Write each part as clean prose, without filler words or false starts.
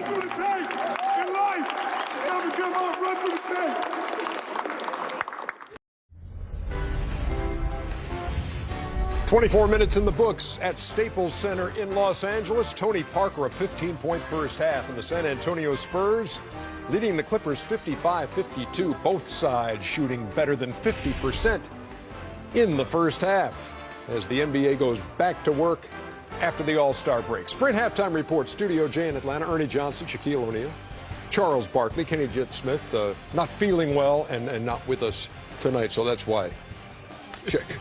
run through the tape. In life, never give up, run through the tape. "24 minutes in the books at Staples Center in Los Angeles. Tony Parker, a 15-point first half, and the San Antonio Spurs leading the Clippers 55-52. Both sides shooting better than 50% in the first half as the NBA goes back to work after the All-Star break. Sprint halftime report, Studio J in Atlanta. Ernie Johnson, Shaquille O'Neal, Charles Barkley, Kenny Jet Smith, not feeling well and not with us tonight, so that's why.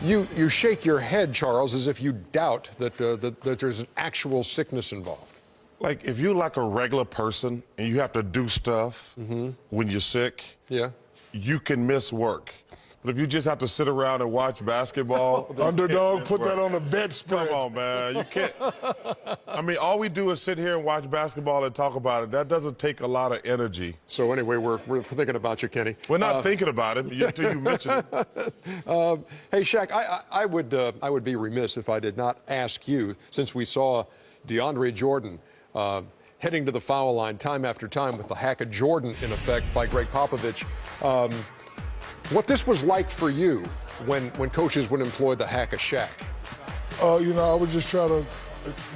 You shake your head, Charles, as if you doubt that there's an actual sickness involved. Like, if you're like a regular person and you have to do stuff when you're sick, you can miss work. But if you just have to sit around and watch basketball, underdog, put that on the bedspread. Come on, man. You can't. I mean, all we do is sit here and watch basketball and talk about it. That doesn't take a lot of energy. So anyway, we're thinking about you, Kenny. We're not thinking about it until you mention it. Hey, Shaq, I would be remiss if I did not ask you, since we saw DeAndre Jordan heading to the foul line time after time with the hack of Jordan in effect by Greg Popovich. What this was like for you when coaches would employ the hack of Shaq? You know, I would just try to,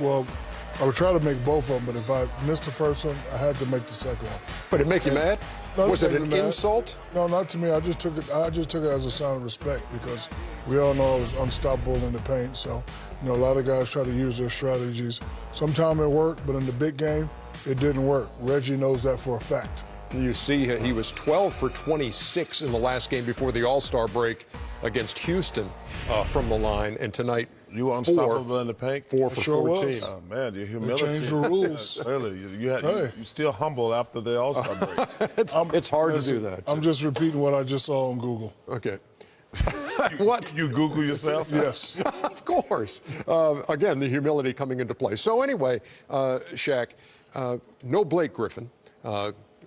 I would try to make both of them, but if I missed the first one, I had to make the second one. But it make you mad? No, was it an insult? No, not to me. I just took it as a sign of respect because we all know I was unstoppable in the paint. So, you know, a lot of guys try to use their strategies. Sometimes it worked, but in the big game, it didn't work. Reggie knows that for a fact. You see, he was 12 for 26 in the last game before the All-Star break against Houston from the line, and tonight you were unstoppable in the paint. 4 for 14. Oh man, your humility. They changed the rules. Really, you're still humble after the All-Star break. it's hard to do that. I'm just repeating what I just saw on Google. Okay. What? You Google yourself? Yes. Of course. Again, the humility coming into play. So anyway, Shaq, no Blake Griffin.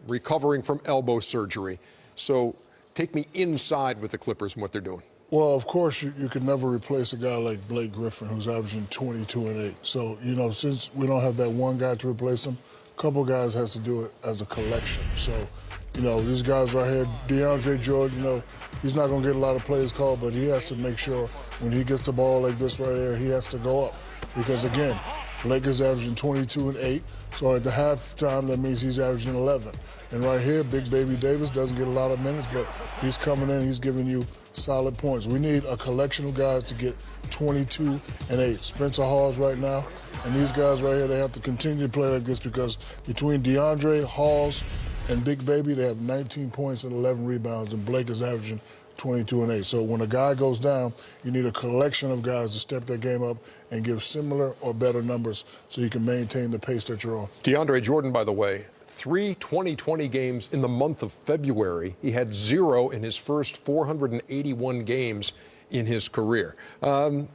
Recovering from elbow surgery. So take me inside with the Clippers and what they're doing. Well, of course, you can never replace a guy like Blake Griffin, who's averaging 22 and 8. So, you know, since we don't have that one guy to replace him, a couple guys has to do it as a collection. So, you know, these guys right here, DeAndre Jordan, you know, he's not going to get a lot of plays called, but he has to make sure when he gets the ball like this right here, he has to go up. Because, again, Blake is averaging 22 and 8. So at the halftime, that means he's averaging 11. And right here, Big Baby Davis doesn't get a lot of minutes, but he's coming in, he's giving you solid points. We need a collection of guys to get 22 and 8. Spencer Hawes right now, and these guys right here, they have to continue to play like this because between DeAndre, Hawes, and Big Baby, they have 19 points and 11 rebounds, and Blake is averaging 22 and 8. So when a guy goes down, you need a collection of guys to step their game up and give similar or better numbers so you can maintain the pace that you're on. DeAndre Jordan, by the way, 3 2020 games in the month of February. He had 0 in his first 481 games in his career. San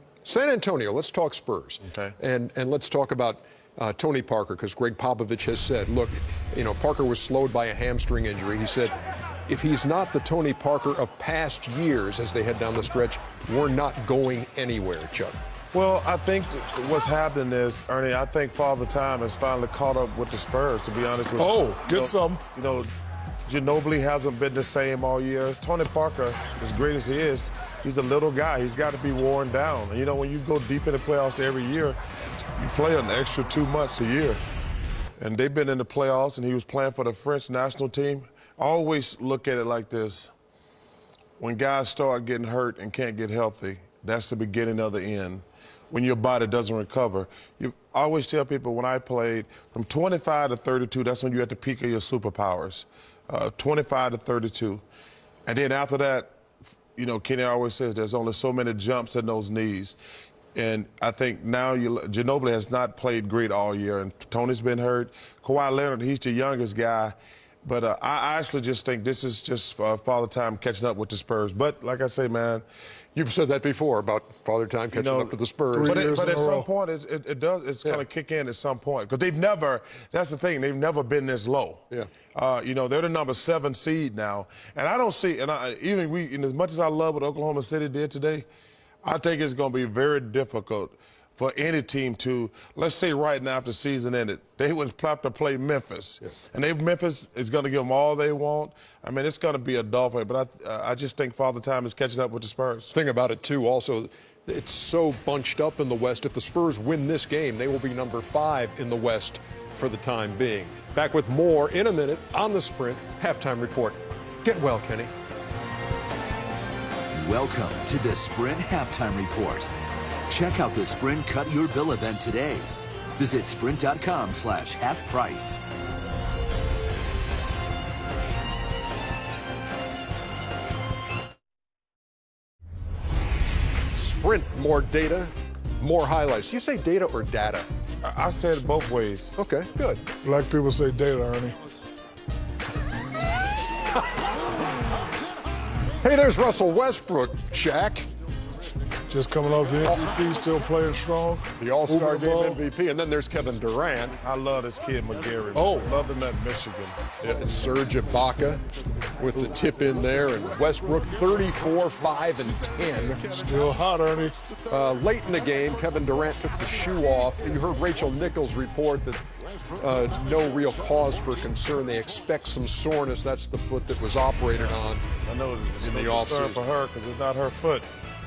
Antonio, let's talk Spurs. Okay. And let's talk about Tony Parker, because Greg Popovich has said, look, you know, Parker was slowed by a hamstring injury. He said, if he's not the Tony Parker of past years as they head down the stretch, we're not going anywhere, Chuck. Well, I think what's happening is, Ernie, I think Father Time has finally caught up with the Spurs, to be honest with you. Oh, get some. You know, Ginobili hasn't been the same all year. Tony Parker, as great as he is, he's a little guy. He's got to be worn down. And, you know, when you go deep in the playoffs every year, you play an extra 2 months a year. And they've been in the playoffs, and he was playing for the French national team. I always look at it like this. When guys start getting hurt and can't get healthy, that's the beginning of the end. When your body doesn't recover. I always tell people when I played, from 25 to 32, that's when you're at the peak of your superpowers. 25 to 32. And then after that, you know, Kenny always says there's only so many jumps in those knees. And I think now Ginobili has not played great all year, and Tony's been hurt. Kawhi Leonard, he's the youngest guy. But I actually just think this is just Father Time catching up with the Spurs. But like I say, man, you've said that before about Father Time catching up with the Spurs. But at some point, it's going to kick in at some point. Because that's the thing, they've never been this low. Yeah. You know, they're the number 7 seed now. And I don't see, and as much as I love what Oklahoma City did today, I think it's going to be very difficult for any team to, let's say right now after the season ended, they would have to play Memphis. Yeah. And Memphis is going to give them all they want. I mean, it's going to be a dogfight, but I just think Father Time is catching up with the Spurs. Thing about it, too, also, it's so bunched up in the West. If the Spurs win this game, they will be number 5 in the West for the time being. Back with more in a minute on the Sprint Halftime Report. Get well, Kenny. Welcome to the Sprint Halftime Report. Check out the Sprint Cut Your Bill event today. Visit sprint.com/halfprice. Sprint, more data, more highlights. You say data or data? I said it both ways. Okay, good. Black people say data, Ernie. Hey, there's Russell Westbrook, Shaq. Just coming off the MVP, still playing strong. The All-Star Moving the Game ball. MVP. And then there's Kevin Durant. I love this kid, McGarry. Oh. Love him at Michigan. And Serge Ibaka with the tip in there. And Westbrook 34, 5, and 10. Still hot, Ernie. Late in the game, Kevin Durant took the shoe off. You heard Rachel Nichols report that no real cause for concern. They expect some soreness. That's the foot that was operated on. I know In the no concern offseason. for her because it's not her foot.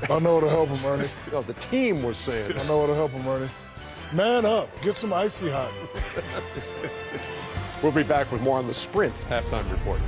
I know what'll help him, Ernie. No, the team was saying. I know what'll help him, Ernie. Man up. Get some icy hot. We'll be back with more on the Sprint Halftime Report.